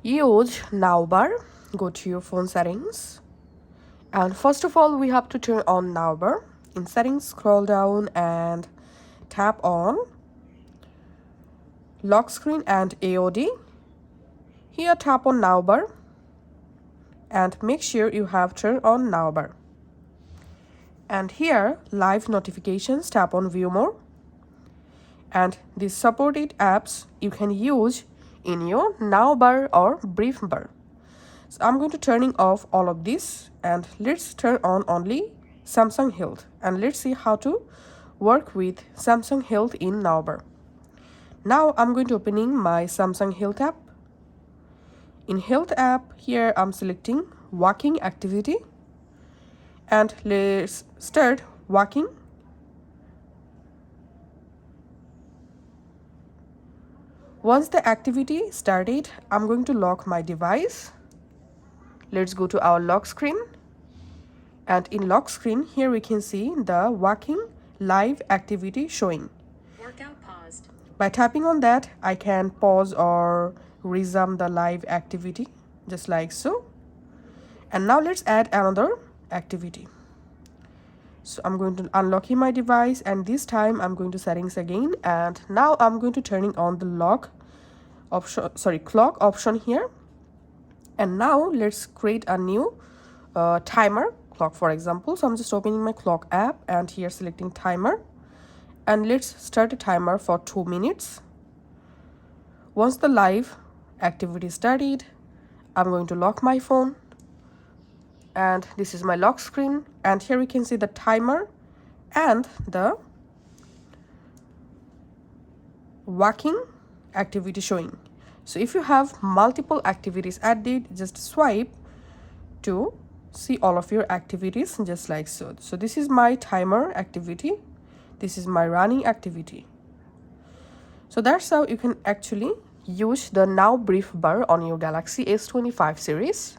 Use now bar. Go to your phone settings, and first of all we have to turn on now bar. In settings, scroll down and tap on lock screen and AOD. Here tap on now bar and make sure you have turned on now bar. And here live notifications, tap on view more. And these supported apps you can use in your now bar or brief bar. So I'm going to turning off all of this, and let's turn on only Samsung Health, and let's see how to work with Samsung Health in now bar. Now I'm going to opening my Samsung Health app. In Health app, here I'm selecting walking activity, and let's start walking. Once the activity started, I'm going to lock my device. Let's go to our lock screen, and in lock screen here we can see the walking live activity showing. Workout paused. By tapping on that, I can pause or resume the live activity just like so. And now let's add another activity. So I'm going to unlocking my device, and this time I'm going to settings again, and now I'm going to turning on the clock option here. And now let's create a new timer clock, for example. So I'm just opening my clock app and here selecting timer, and let's start a timer for 2 minutes. Once the live activity started, I'm going to lock my phone, and this is my lock screen, and here we can see the timer and the walking activity showing. So if you have multiple activities added, just swipe to see all of your activities just like so. So this is my timer activity, this is my running activity. So that's how you can actually use the Now Brief bar on your Galaxy S25 series.